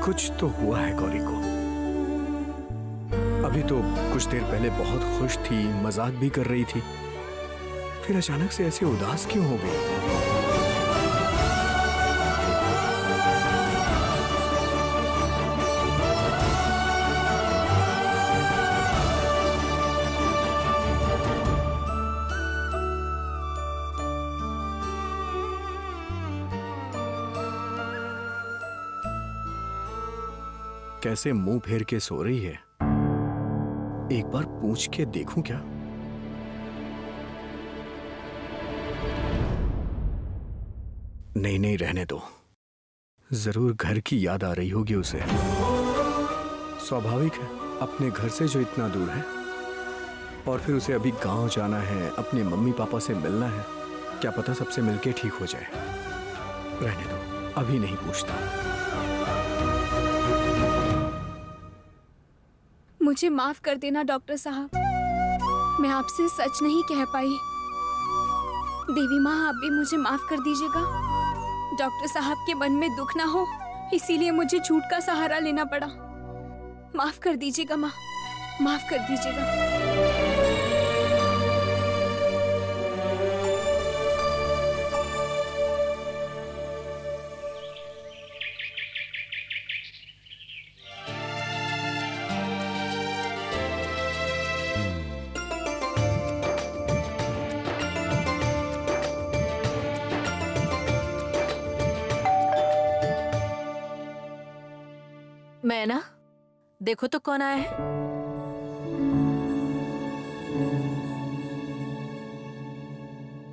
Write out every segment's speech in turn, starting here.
कुछ तो हुआ है गौरी को। अभी तो कुछ देर पहले बहुत खुश थी, मजाक भी कर रही थी, फिर अचानक से ऐसे उदास क्यों हो गई? कैसे मुंह फेर के सो रही है, एक बार पूछ के देखूं क्या? नहीं नहीं, रहने दो। जरूर घर की याद आ रही होगी उसे। स्वाभाविक है, अपने घर से जो इतना दूर है, और फिर उसे अभी गांव जाना है, अपने मम्मी पापा से मिलना है। क्या पता सबसे मिलके ठीक हो जाए। रहने दो, अभी नहीं पूछता। मुझे माफ कर देना डॉक्टर साहब, मैं आपसे सच नहीं कह पाई। देवी माँ, आप भी मुझे माफ कर दीजिएगा। डॉक्टर साहब के मन में दुख ना हो, इसीलिए मुझे झूठ का सहारा लेना पड़ा। माफ कर दीजिएगा माँ, माफ कर दीजिएगा। मैं ना, देखो तो कौन आया है।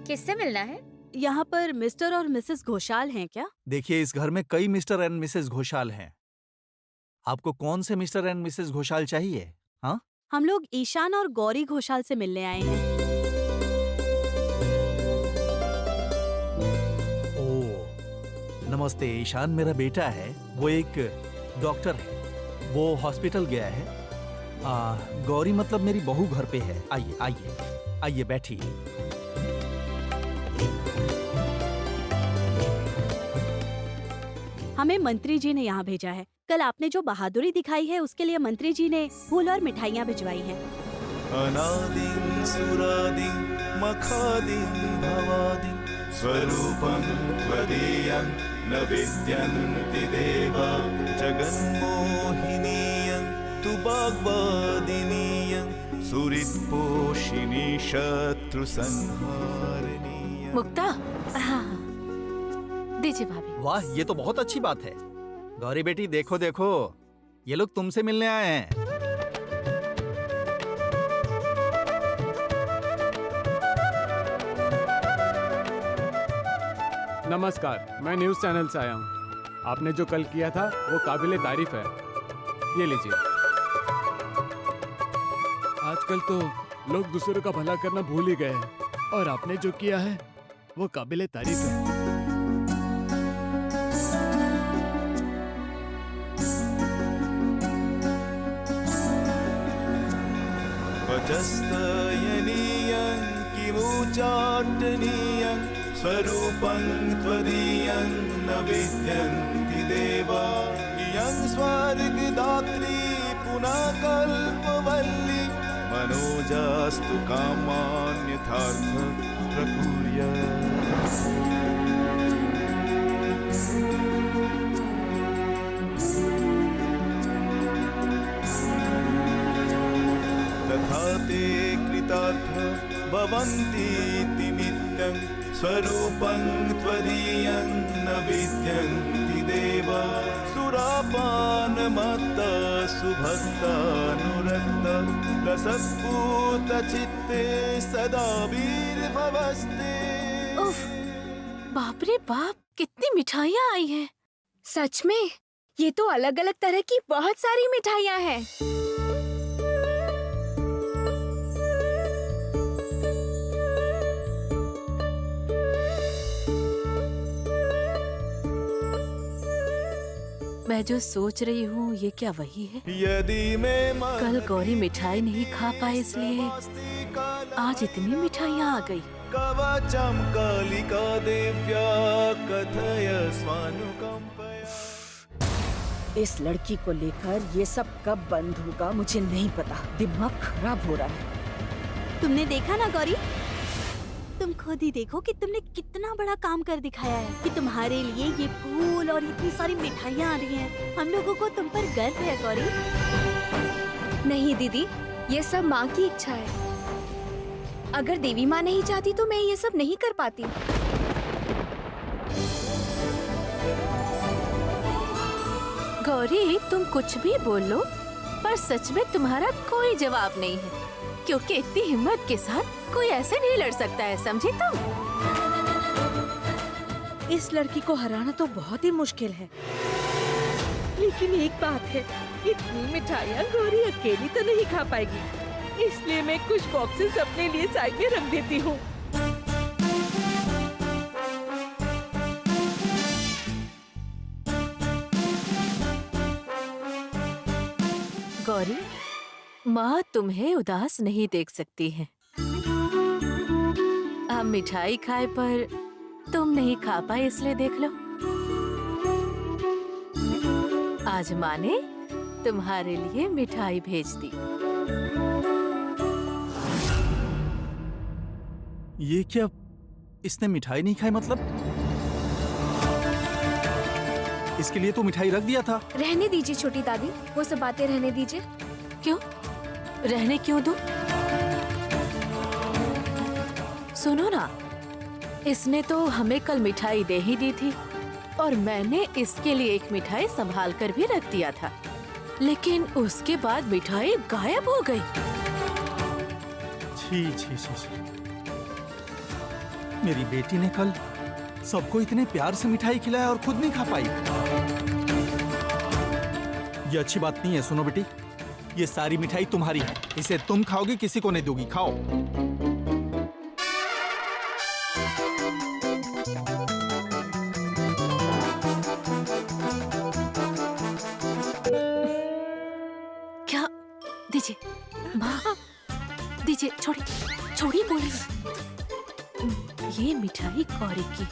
किससे मिलना है? यहाँ पर मिस्टर और मिसेस घोषाल हैं क्या? देखिए, इस घर में कई मिस्टर एंड मिसेस घोषाल हैं। आपको कौन से मिस्टर एंड मिसेस घोषाल चाहिए? हाँ, हम लोग ईशान और गौरी घोषाल से मिलने आए हैं। ओह, नमस्ते। ईशान मेरा बेटा है, वो एक डॉक्टर है, वो हॉस्पिटल गया है। गौरी मतलब मेरी बहू घर पे है। आइए आइए आइए, बैठिए। हमें मंत्री जी ने यहाँ भेजा है। कल आपने जो बहादुरी दिखाई है, उसके लिए मंत्री जी ने फूल और मिठाइयाँ भिजवाई हैं। अनादिं सुरादिं मखादिं भवादिं स्वरूपं त्वदीयं न विद्यन्ति देवा जगन्मोहिनीयं तु वाग्वादिनीयं सुहृत्पोषिणी शत्रु संहारिणीयं। मुक्ता, हाँ दीजिए भाभी। वाह, ये तो बहुत अच्छी बात है। गौरी बेटी, देखो देखो, ये लोग तुमसे मिलने आए हैं। नमस्कार, मैं न्यूज़ चैनल से आया हूँ। आपने जो कल किया था वो काबिले तारीफ है। ये लीजिए। आजकल तो लोग दूसरों का भला करना भूल ही गए हैं, और आपने जो किया है वो काबिले तारीफ है। वचस्तयनीयं किमुच्चाटनीयं स्वरूपं त्वदीयं न विद्यन्ति देवा इयं स्वर्गदात्री पुनः कल्पवल्ली मनोजास्तु कामान्यथार्थं प्रकुर्यात्। तथा ते कृतार्थ भवन्तीति नित्यं स्वरूपं त्वदीयं न विद्यन्ति देवा सुरापानमत्ता सुभक्तानुरक्ता रसपूतचित्ते सदा वीर्भवस्ते। उफ, बाप रे बाप, कितनी मिठाइयाँ आई हैं। सच में, ये तो अलग अलग तरह की बहुत सारी मिठाइयाँ हैं। मैं जो सोच रही हूँ, ये क्या वही है? यदि मैं कल गौरी मिठाई नहीं खा पाए, इसलिए आज इतनी मिठाइयाँ आ गई। कवचम कालिका देव्या कथय स्वानुकंपया। इस लड़की को लेकर ये सब कब बंद होगा मुझे नहीं पता। दिमाग खराब हो रहा है। तुमने देखा ना गौरी, तुम खुद ही देखो कि तुमने कितना बड़ा काम कर दिखाया है कि तुम्हारे लिए ये फूल और इतनी सारी मिठाइयाँ आ रही हैं। हम लोगों को तुम पर गर्व है गौरी। नहीं दीदी, ये सब माँ की इच्छा है। अगर देवी माँ नहीं चाहती तो मैं ये सब नहीं कर पाती। गौरी, तुम कुछ भी बोल लो, पर सच में तुम्हारा कोई जवाब नहीं है, क्योंकि इतनी हिम्मत के साथ कोई ऐसे नहीं लड़ सकता है, समझी तुम? इस लड़की को हराना तो बहुत ही मुश्किल है, लेकिन एक बात है, इतनी मिठाइयाँ गौरी अकेली तो नहीं खा पाएगी, इसलिए मैं कुछ बॉक्सेस अपने लिए साइड में रख देती हूँ। गौरी, माँ तुम्हें उदास नहीं देख सकती है। हम मिठाई खाए पर तुम नहीं खा पाए, इसलिए देख लो, आज माँ ने तुम्हारे लिए मिठाई भेज दी। ये क्या, इसने मिठाई नहीं खाई मतलब? इसके लिए तो मिठाई रख दिया था। रहने दीजिए छोटी दादी, वो सब बातें रहने दीजिए। क्यों? रहने क्यों दूं? सुनो ना, इसने तो हमें कल मिठाई दे ही दी थी और मैंने इसके लिए एक मिठाई संभाल कर भी रख दिया था, लेकिन उसके बाद मिठाई गायब हो गई। छी छी छी छी। मेरी बेटी ने कल सबको इतने प्यार से मिठाई खिलाया और खुद नहीं खा पाई। ये अच्छी बात नहीं है। सुनो बेटी, ये सारी मिठाई तुम्हारी है, इसे तुम खाओगी, किसी को नहीं दोगी। खाओ। क्या? दीजिए माँ, दीजिए, छोड़िए बोलिए। ये मिठाई गौरी की है,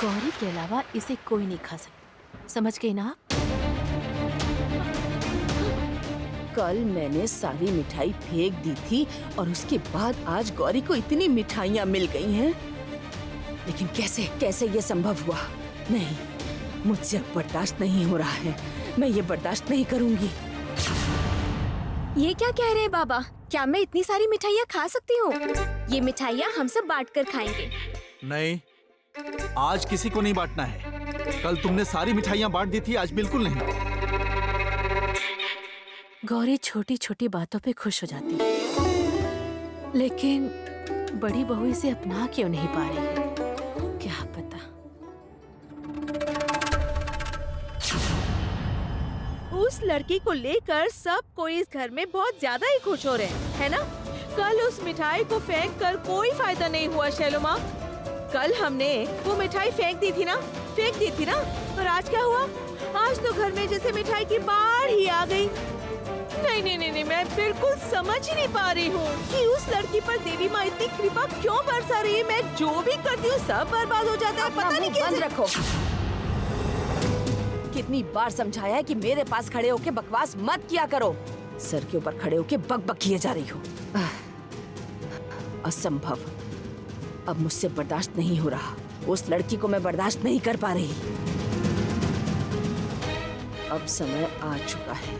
गौरी के अलावा इसे कोई नहीं खा सकता, समझ गई ना? कल मैंने सारी मिठाई फेंक दी थी और उसके बाद आज गौरी को इतनी मिठाइयाँ मिल गई हैं, लेकिन कैसे ये संभव हुआ? नहीं, मुझसे अब बर्दाश्त नहीं हो रहा है, मैं ये बर्दाश्त नहीं करूँगी। ये क्या कह रहे हैं बाबा? क्या मैं इतनी सारी मिठाइयाँ खा सकती हूँ? ये मिठाइयाँ हम सब बांट कर खाएंगे। नहीं, आज किसी को नहीं बांटना है। कल तुमने सारी मिठाइयाँ बांट दी थी, आज बिल्कुल नहीं। गौरी छोटी छोटी बातों पे खुश हो जाती है, लेकिन बड़ी बहू इसे अपना क्यों नहीं पा रही है, क्या पता। उस लड़की को लेकर सब कोई इस घर में बहुत ज्यादा ही खुश हो रहे हैं, है ना? कल उस मिठाई को फेंक कर कोई फायदा नहीं हुआ शैलो माँ। कल हमने वो मिठाई फेंक दी थी ना, और आज क्या हुआ? आज तो घर में जैसे मिठाई की बाढ़ ही आ गई। नहीं, मैं बिल्कुल समझ ही नहीं पा रही हूँ कि उस लड़की पर देवी माँ इतनी कृपा क्यों बरसा रही है। मैं जो भी करती हूँ सब बर्बाद हो जाता है, पता नहीं कैसे। बंद रखो। कितनी बार समझाया है कि मेरे पास खड़े होके बकवास मत किया करो। सर के ऊपर खड़े होके बक किए जा रही हो। असंभव, अब मुझसे बर्दाश्त नहीं हो रहा। उस लड़की को मैं बर्दाश्त नहीं कर पा रही। अब समय आ चुका है,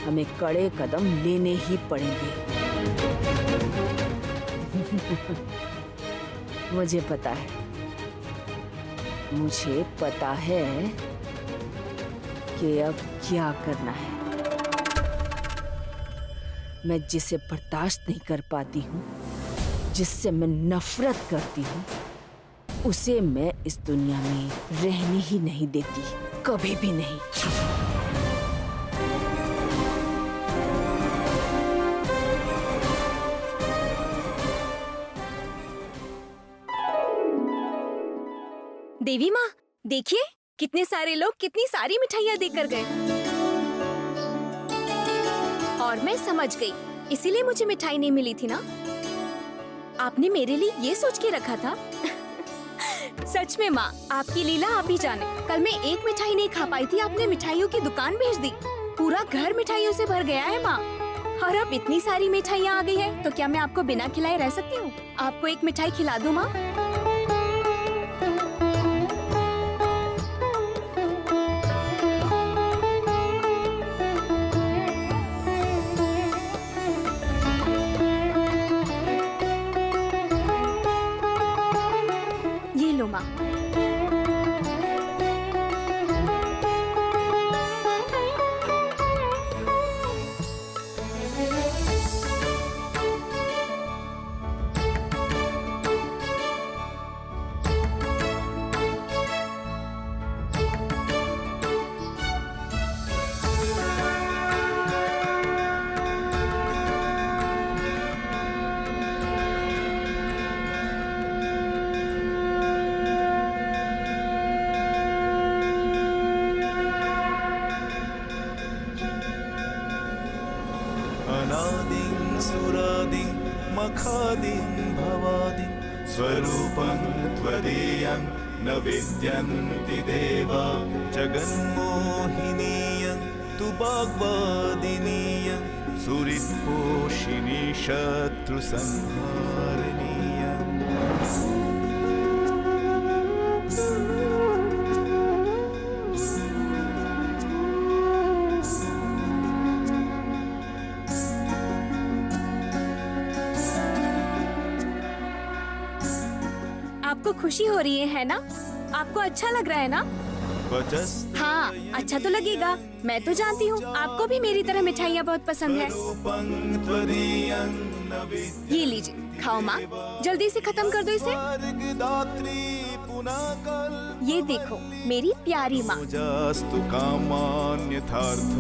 हमें कड़े कदम लेने ही पड़ेंगे। मुझे पता है कि अब क्या करना है। मैं जिसे बर्दाश्त नहीं कर पाती हूँ, जिससे मैं नफरत करती हूँ, उसे मैं इस दुनिया में रहने ही नहीं देती, कभी भी नहीं। देवी माँ, देखिए कितने सारे लोग कितनी सारी मिठाइयाँ देकर गए। और मैं समझ गई, इसीलिए मुझे मिठाई नहीं मिली थी ना। आपने मेरे लिए ये सोच के रखा था। सच में माँ, आपकी लीला आप ही जाने। कल मैं एक मिठाई नहीं खा पाई थी, आपने मिठाइयों की दुकान भेज दी। पूरा घर मिठाइयों से भर गया है माँ। और अब इतनी सारी मिठाइयाँ आ गई है, तो क्या मैं आपको बिना खिलाए रह सकती हूँ? आपको एक मिठाई खिला दूँ माँ? ये लो माँ। अनादिं सुरादिं मखादिं भवादिं स्वरूपं त्वदीयं न विद्यन्ति देवा जगन्मोहिनीयं तु वाग्वादिनीयं सुहृत्पोषिणी शत्रुसंहारणीयम्। आपको खुशी हो रही है ना? आपको अच्छा लग रहा है ना? वचस्तु हाँ, अच्छा तो लगेगा। मैं तो जानती हूँ आपको भी मेरी तरह मिठाइयाँ बहुत पसंद है। स्वरूपं त्वदीयं न ये लीजिए, खाओ माँ। जल्दी से खत्म कर दो इसे। विद्यन्ति पुनः कल ये देखो मेरी प्यारी माँ। जास्तु कामान्यथार्थ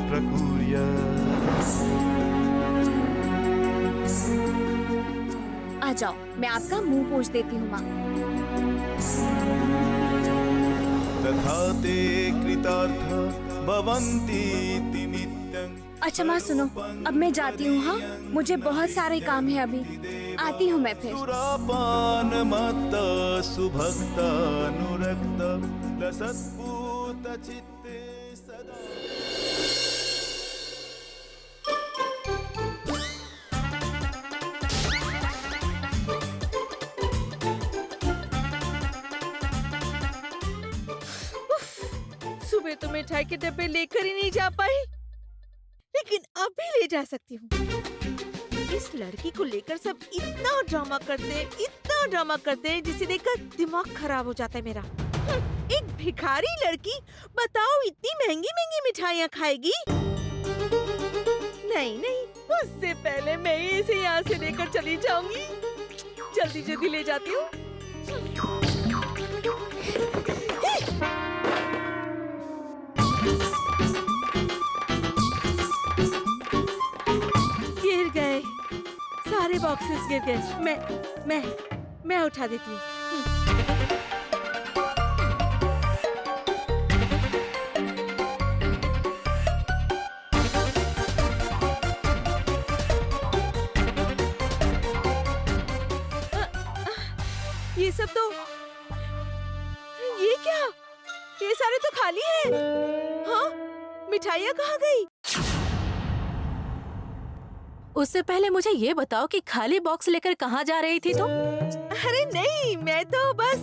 प्रकुर्यात्। आ जाओ, मैं आपका मुंह पोंछ देती हूँ माँ। तथा ते कृतार्थ भवन्तीति नित्यं। अच्छा माँ सुनो, अब मैं जाती हूँ। हाँ, मुझे बहुत सारे काम है अभी। आती हूँ मैं फिर। सुरापानमत्त सुभक्तानुरक्त लसत्पूतचित्ते सदा। सुबह तो मिठाई के डब्बे लेकर ही नहीं जा पाई, लेकिन अब भी ले जा सकती हूँ। इस लड़की को लेकर सब इतना ड्रामा करते हैं जिसे देखकर दिमाग खराब हो जाता है मेरा। एक भिखारी लड़की बताओ इतनी महंगी महंगी मिठाइयाँ खाएगी? नहीं, उससे पहले मैं ही इसे यहाँ से लेकर चली जाऊंगी। जल्दी जल्दी ले जाती हूँ। गिर गए सारे बॉक्सेस, गिर गए। मैं उठा देती हूँ। ये सब तो, ये क्या? ये सारे तो खाली हैं। हाँ, मिठाइयाँ कहाँ गई? उससे पहले मुझे ये बताओ कि खाली बॉक्स लेकर कहाँ जा रही थी तुम? अरे नहीं, मैं तो बस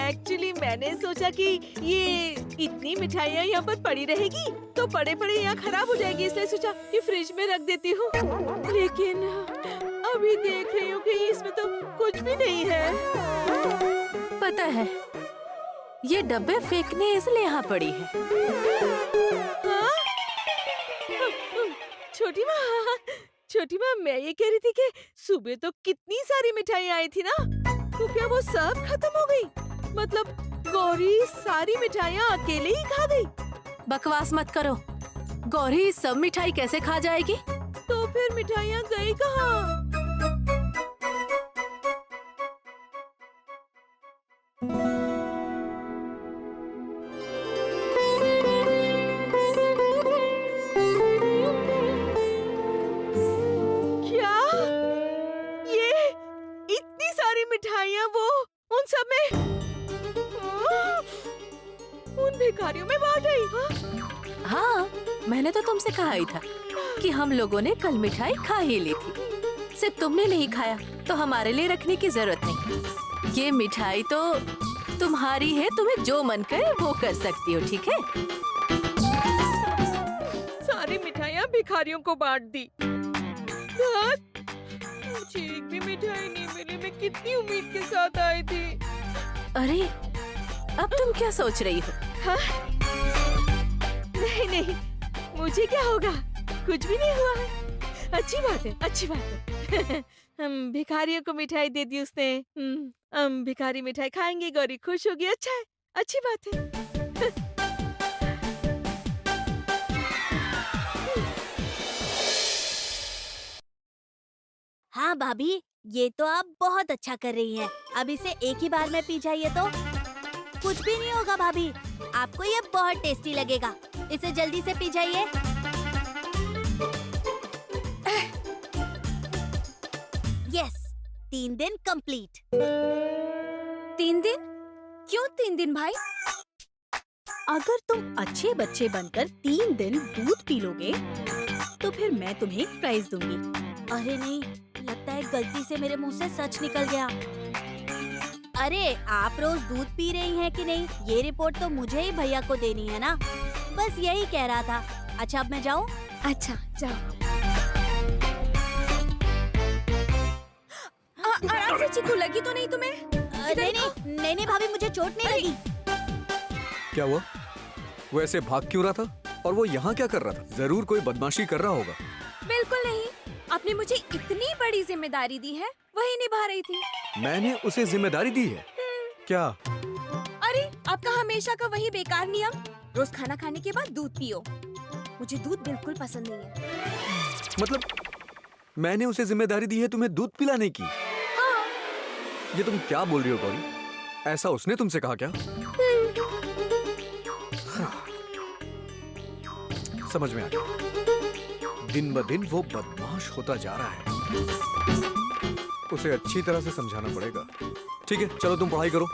एक्चुअली मैंने सोचा कि ये इतनी मिठाइयाँ यहाँ पर पड़ी रहेगी तो पड़े पड़े यहाँ खराब हो जाएगी, इसलिए सोचा कि फ्रिज में रख देती हूँ। लेकिन अभी देख रही हूँ कि इसमें तो कुछ भी नहीं है। पता है, ये डब्बे फेंकने इसलिए यहाँ पड़ी है। हाँ? छोटी माँ, मैं ये कह रही थी कि सुबह तो कितनी सारी मिठाइयाँ आई थी ना, तो क्या वो सब खत्म हो गई? मतलब गौरी सारी मिठाइयाँ अकेले ही खा गई? बकवास मत करो। गौरी सब मिठाई कैसे खा जाएगी? तो फिर मिठाइयाँ गई कहाँ? क्या? ये इतनी सारी मिठाइयाँ वो भिखारियों में बांट आई। हाँ? हाँ, मैंने तो तुमसे कहा ही था कि हम लोगों ने कल मिठाई खा ही ली थी। सिर्फ तुमने नहीं खाया तो हमारे लिए रखने की जरूरत नहीं। ये मिठाई तो तुम्हारी है, तुम्हें जो मन करे वो कर सकती हो, ठीक है? सारी मिठाइयाँ भिखारियों को बांट दी। धत, मुझे एक भी मिठाई नहीं मिली। मैं कितनी उम्मीद के साथ आई थी। अरे, अब तुम क्या सोच रही हो? हाँ? नहीं नहीं, मुझे क्या होगा, कुछ भी नहीं हुआ है। अच्छी बात है, अच्छी बात है। हम भिखारियों को मिठाई दे दी उसने। हम भिखारी मिठाई खाएंगे, गौरी खुश होगी। अच्छा है, अच्छी बात है। हाँ भाभी, ये तो आप बहुत अच्छा कर रही हैं। अब इसे एक ही बार में पी जाइए तो कुछ भी नहीं होगा भाभी। आपको ये बहुत टेस्टी लगेगा। इसे जल्दी से पी जाइए। यस, 3 दिन कंप्लीट। 3 दिन? क्यों 3 दिन भाई? अगर तुम अच्छे बच्चे बनकर 3 दिन दूध पी लोगे तो फिर मैं तुम्हें एक प्राइज दूंगी। अरे नहीं, लगता है गलती से मेरे मुंह से सच निकल गया। अरे आप रोज दूध पी रही हैं कि नहीं, ये रिपोर्ट तो मुझे ही भैया को देनी है ना। बस यही कह रहा था। अच्छा अब मैं जाऊँ? अच्छा जाओ। आराम से चीकू, लगी तो नहीं तुम्हें? नहीं नहीं भाभी, मुझे चोट नहीं लगी। क्या हुआ? वो ऐसे भाग क्यों रहा था और वो यहाँ क्या कर रहा था? जरूर कोई बदमाशी कर रहा होगा। बिल्कुल नहीं, आपने मुझे इतनी बड़ी जिम्मेदारी दी है, वही निभा रही थी। मैंने उसे जिम्मेदारी दी है? क्या? अरे आपका हमेशा का वही बेकार नियम, रोज खाना खाने के बाद दूध पियो। मुझे दूध बिल्कुल पसंद नहीं है। मतलब मैंने उसे जिम्मेदारी दी है तुम्हें दूध पिलाने की? हाँ। ये तुम क्या बोल रही हो गौरी? ऐसा उसने तुमसे कहा क्या? हाँ। समझ में आ गया। दिन ब दिन वो बदमाश होता जा रहा है। उसे अच्छी तरह से समझाना पड़ेगा। ठीक है, चलो तुम पढ़ाई करो।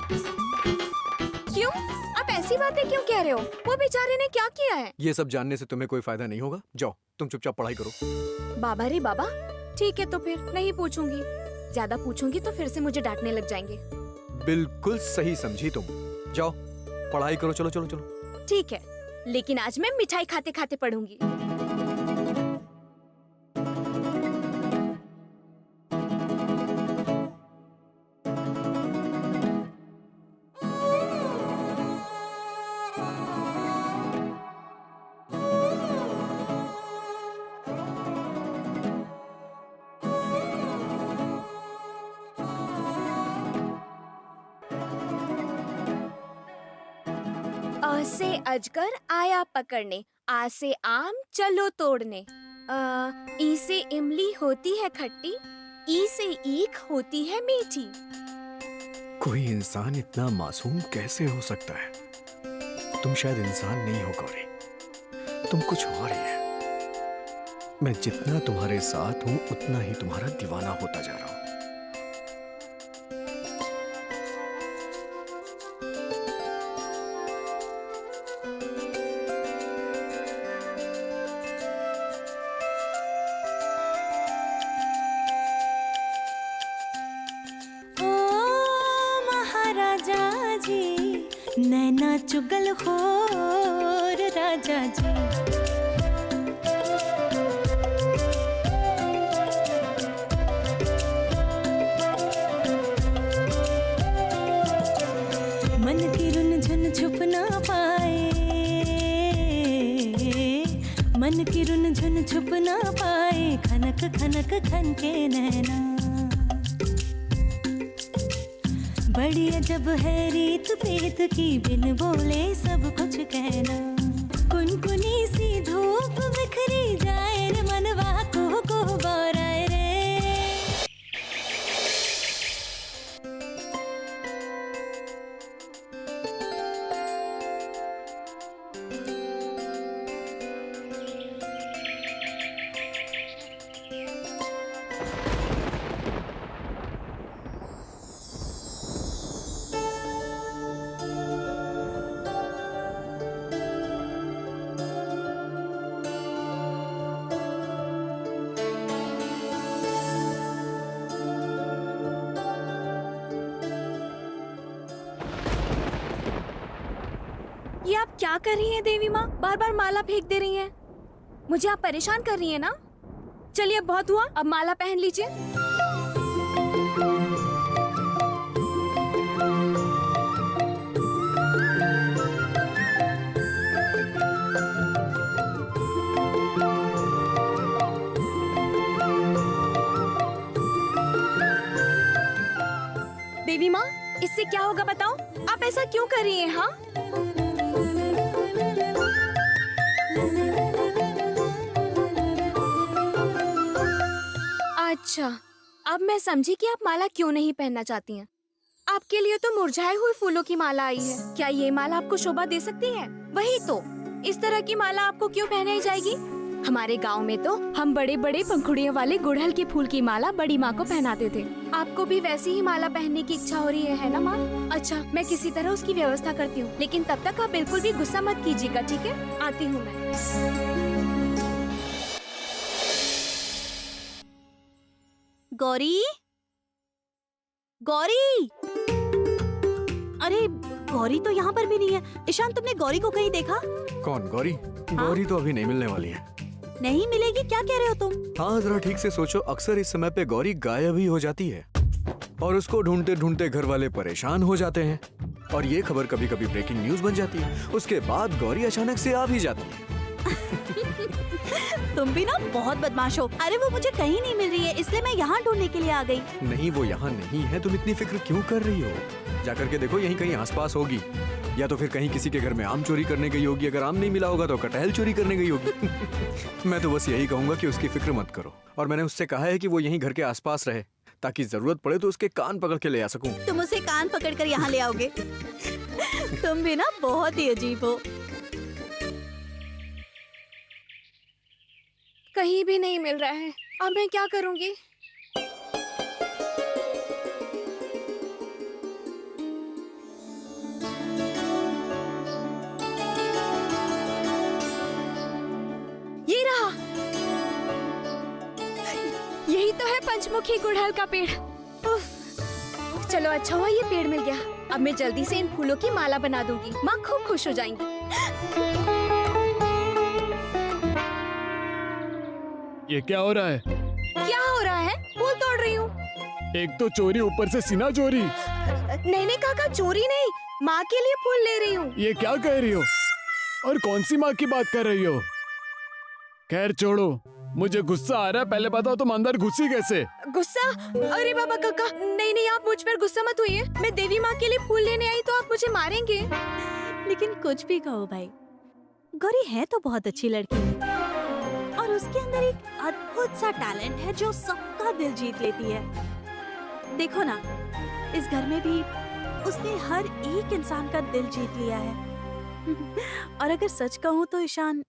क्यों? आप ऐसी बातें क्यों कह रहे हो? वो बेचारे ने क्या किया है? ये सब जानने से तुम्हें कोई फायदा नहीं होगा। जाओ तुम चुपचाप पढ़ाई करो। बाबा रे बाबा, ठीक है तो फिर नहीं पूछूंगी। ज्यादा पूछूंगी तो फिर से मुझे डांटने लग जाएंगे। बिल्कुल सही समझी तुम। जाओ पढ़ाई करो, चलो चलो चलो। ठीक है, लेकिन आज मैं मिठाई खाते खाते पढ़ूंगी। अ से अजगर आया पकड़ने, आ से आम चलो तोड़ने, ई से इमली होती है खट्टी, ई से ईख होती है मीठी। कोई इंसान इतना मासूम कैसे हो सकता है? तुम शायद इंसान नहीं हो गौरी, तुम कुछ और ही है। मैं जितना तुम्हारे साथ हूं उतना ही तुम्हारा दीवाना होता जा रहा हूं। नैना चुगल खोर राजा जी, मन की रुन झुन छुप ना पाए, मन की रुन झुन छुप ना पाए, खनक खनक खन के नैना। बड़ी अजब है रीत प्रीत की, बिन बोले सब कुछ कहना। कुनकुनी सी धूप बिखरी जाए रे, मनवा को बोराए रे। ये आप क्या कर रही हैं देवी माँ? बार बार माला फेंक दे रही हैं। मुझे आप परेशान कर रही हैं ना? चलिए अब बहुत हुआ, अब माला पहन लीजिए। देवी माँ, इससे क्या होगा बताओ? आप ऐसा क्यों कर रही हैं? हाँ, अच्छा, अब मैं समझी कि आप माला क्यों नहीं पहनना चाहती हैं। आपके लिए तो मुरझाए हुए फूलों की माला आई है। क्या ये माला आपको शोभा दे सकती है? वही तो, इस तरह की माला आपको क्यों पहनाई जाएगी? हमारे गांव में तो हम बड़े बड़े पंखुड़ियों वाले गुड़हल के फूल की माला बड़ी माँ को पहनाते थे। आपको भी वैसी ही माला पहनने की इच्छा हो रही है ना माँ? अच्छा, मैं किसी तरह उसकी व्यवस्था करती हूँ, लेकिन तब तक आप बिल्कुल भी गुस्सा मत कीजिएगा, ठीक है? आती हूँ मैं। गौरी, गौरी, अरे गौरी तो यहाँ पर भी नहीं है। ईशान, तुमने गौरी को कहीं देखा? कौन गौरी? गौरी तो अभी नहीं मिलने वाली है। नहीं मिलेगी? क्या कह रहे हो तुम? हाँ, जरा ठीक से सोचो। अक्सर इस समय पे गौरी गायब ही हो जाती है और उसको ढूंढते ढूंढते घर वाले परेशान हो जाते हैं और ये खबर कभी कभी ब्रेकिंग न्यूज बन जाती है। उसके बाद गौरी अचानक से आ भी जाती है। तुम भी ना बहुत बदमाश हो। अरे वो मुझे कहीं नहीं मिल रही है, इसलिए मैं यहाँ ढूंढने के लिए आ गई। नहीं, वो यहाँ नहीं है। तुम इतनी फिक्र क्यों कर रही हो? जाकर के देखो, यहीं कहीं आसपास होगी, या तो फिर कहीं किसी के घर में आम चोरी करने गई होगी। अगर आम नहीं मिला होगा तो कटहल चोरी करने गई होगी। मैं तो बस यही कहूंगा कि उसकी फिक्र मत करो, और मैंने उससे कहा है कि वो यहीं घर के आसपास रहे, ताकि जरूरत पड़े तो उसके कान पकड़ के ले आ सकूं। तुम उसे कान पकड़ कर यहाँ ले आओगे? तुम भी ना बहुत ही अजीब हो। कहीं भी नहीं मिल रहा है। अब मैं क्या करूँगी? ये रहा, यही तो है पंचमुखी गुड़हल का पेड़। उफ, चलो अच्छा हुआ ये पेड़ मिल गया। अब मैं जल्दी से इन फूलों की माला बना दूंगी। माँ खूब खुश हो जाएंगी। ये क्या हो रहा है? क्या हो रहा है? फूल तोड़ रही हूँ। एक तो चोरी, ऊपर से सीना चोरी। नहीं नहीं काका, चोरी नहीं, माँ के लिए फूल ले रही हूँ। ये क्या कह रही हो? और कौन सी माँ की बात कर रही हो? खैर छोड़ो, मुझे गुस्सा आ रहा है। पहले बताओ तुम अंदर घुसी कैसे? गुस्सा? अरे बाबा काका, नहीं नहीं, आप मुझ पर गुस्सा मत होइए। मैं देवी माँ के लिए फूल लेने आई तो आप मुझे मारेंगे। लेकिन कुछ भी कहो भाई, गौरी है तो बहुत अच्छी लड़की और उसके अंदर एक अद्भुत सा टैलेंट है जो सबका दिल जीत लेती है। देखो ना, इस घर में भी उसने हर एक इंसान का दिल जीत लिया है। और अगर सच कहूँ तो ईशान,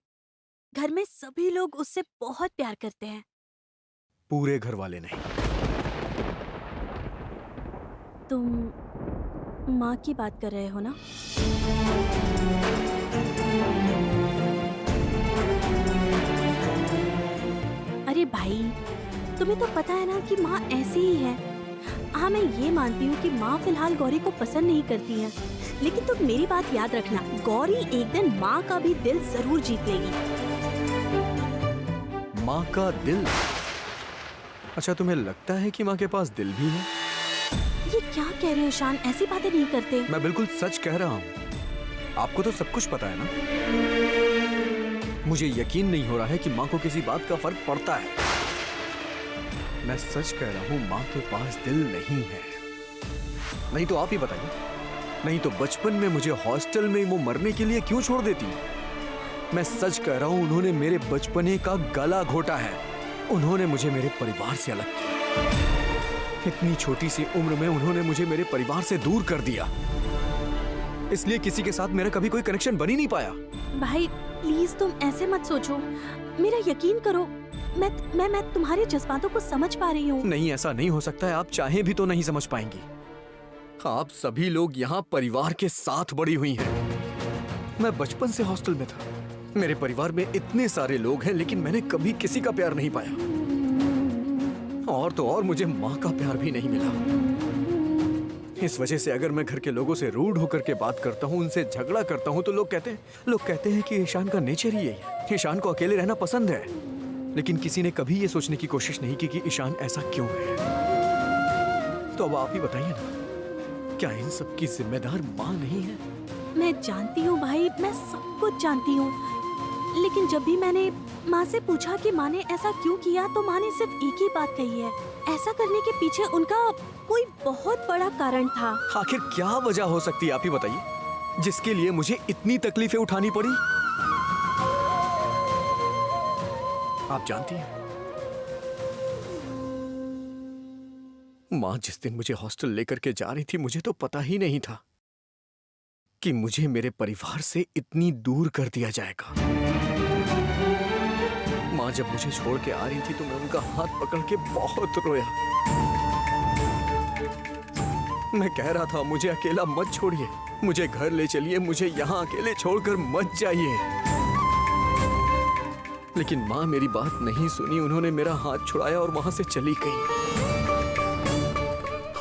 घर में सभी लोग उससे बहुत प्यार करते हैं। पूरे घर वाले नहीं। तुम माँ की बात कर रहे हो ना? अरे भाई, तुम्हें तो पता है ना कि माँ ऐसी ही है। हाँ, मैं ये मानती हूँ कि माँ फिलहाल गौरी को पसंद नहीं करती है, लेकिन तुम मेरी बात याद रखना, गौरी एक दिन माँ का भी दिल जरूर जीत लेगी। माँ का दिल? अच्छा, तुम्हें लगता है कि माँ के पास दिल भी है? ये क्या कह रहे हो ईशान? ऐसी बातें नहीं करते। मैं बिल्कुल सच कह रहा हूँ। आपको तो सब कुछ पता है ना। मुझे यकीन नहीं हो रहा है कि माँ को किसी बात का फर्क पड़ता है। मैं सच कह रहा हूँ, माँ के पास दिल नहीं है। नहीं तो आप ही बताइए, नहीं तो बचपन में मुझे हॉस्टल में वो मरने के लिए क्यों छोड़ देती? मैं सच कह रहा हूँ, उन्होंने मेरे बचपने का गला घोटा है। उन्होंने मुझे मेरे परिवार से अलग किया। इतनी छोटी सी उम्र में उन्होंने मुझे मेरे परिवार से दूर कर दिया। इसलिए किसी के साथ मेरा कभी कोई कनेक्शन बन ही नहीं पाया। भाई प्लीज तुम ऐसे मत सोचो, मेरा यकीन करो। मैं तुम्हारे जज्बातों को समझ पा रही हूँ। नहीं, ऐसा नहीं हो सकता है। आप चाहें भी तो नहीं समझ पाएंगी। आप सभी लोग यहाँ परिवार के साथ बड़ी हुई हैं। मैं बचपन से हॉस्टल में था। मेरे परिवार में इतने सारे लोग हैं, लेकिन मैंने कभी किसी का प्यार नहीं पाया। और तो और मुझे माँ का प्यार भी नहीं मिला। इस वजह से अगर मैं घर के लोगों से रूड होकर के बात करता हूँ, उनसे झगड़ा करता हूँ, तो लोग कहते हैं कि ईशान का नेचर ही यही है। ईशान को अकेले रहना पसंद है। लेकिन किसी ने कभी ये सोचने की कोशिश नहीं की कि ईशान ऐसा क्यों है। तो अब आप ही बताइए ना, क्या इन सब की जिम्मेदार माँ नहीं है? मैं जानती हूँ भाई, मैं सब कुछ जानती हूँ, लेकिन जब भी मैंने माँ से पूछा कि माँ ने ऐसा क्यों किया, तो माँ ने सिर्फ एक ही बात कही है, ऐसा करने के पीछे उनका कोई बहुत बड़ा कारण था। आखिर क्या वजह हो सकती है, आप ही बताइए, जिसके लिए मुझे इतनी तकलीफें उठानी पड़ी? आप जानती हैं, माँ जिस दिन मुझे हॉस्टल लेकर के जा रही थी, मुझे तो पता ही नहीं था कि मुझे मेरे परिवार से इतनी दूर कर दिया जाएगा। माँ जब मुझे छोड़ के आ रही थी तो मैं उनका हाथ पकड़ के बहुत रोया। मैं कह रहा था, मुझे अकेला मत छोड़िए, मुझे घर ले चलिए, मुझे यहाँ अकेले छोड़कर मत जाइए। लेकिन माँ मेरी बात नहीं सुनी, उन्होंने मेरा हाथ छुड़ाया और वहां से चली गई।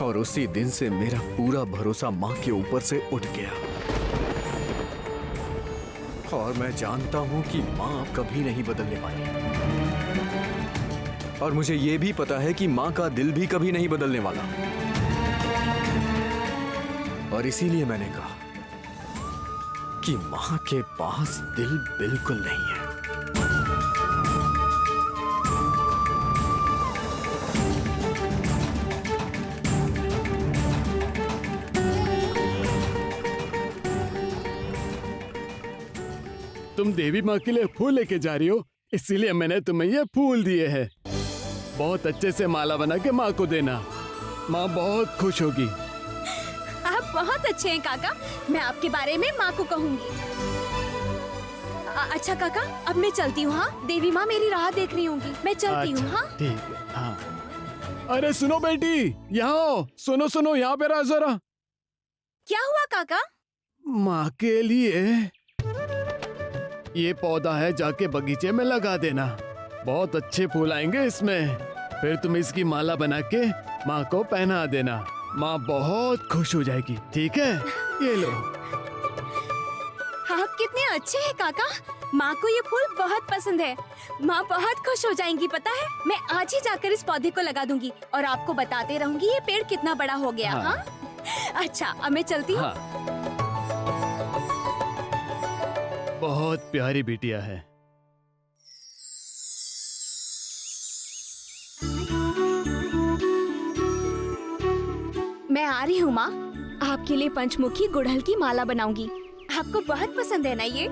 और उसी दिन से मेरा पूरा भरोसा माँ के ऊपर से उठ गया। और मैं जानता हूं कि माँ कभी नहीं बदलने वाली। और मुझे ये भी पता है कि माँ का दिल भी कभी नहीं बदलने वाला। और इसीलिए मैंने कहा कि माँ के पास दिल बिल्कुल नहीं है। तुम देवी माँ के लिए फूल लेके जा रही हो, इसीलिए मैंने तुम्हें ये फूल दिए हैं। बहुत अच्छे से माला बना के माँ को देना, माँ बहुत खुश होगी। आप बहुत अच्छे हैं काका, मैं आपके बारे में माँ को कहूँगी। अच्छा काका, अब मैं चलती हूँ। हाँ, देवी माँ मेरी राह देख रही होंगी, मैं चलती हूँ। हाँ ठीक है। हाँ, अरे सुनो बेटी, यहाँ आओ, सुनो सुनो, यहाँ पे रहो जरा। क्या हुआ काका? माँ के लिए ये पौधा है, जाके बगीचे में लगा देना, बहुत अच्छे फूल आएंगे इसमें। फिर तुम इसकी माला बना के माँ को पहना देना, माँ बहुत खुश हो जाएगी। ठीक है, ये लो। आप कितने अच्छे हैं काका, माँ को ये फूल बहुत पसंद है, माँ बहुत खुश हो जाएंगी। पता है, मैं आज ही जाकर इस पौधे को लगा दूंगी और आपको बताते रहूंगी ये पेड़ कितना बड़ा हो गया। हाँ। हाँ? अच्छा, अब मैं चलती हूँ। हाँ। बहुत प्यारी बिटिया है। मैं आ रही हूँ माँ, आपके लिए पंचमुखी गुड़हल की माला बनाऊंगी। आपको बहुत पसंद है ना ये?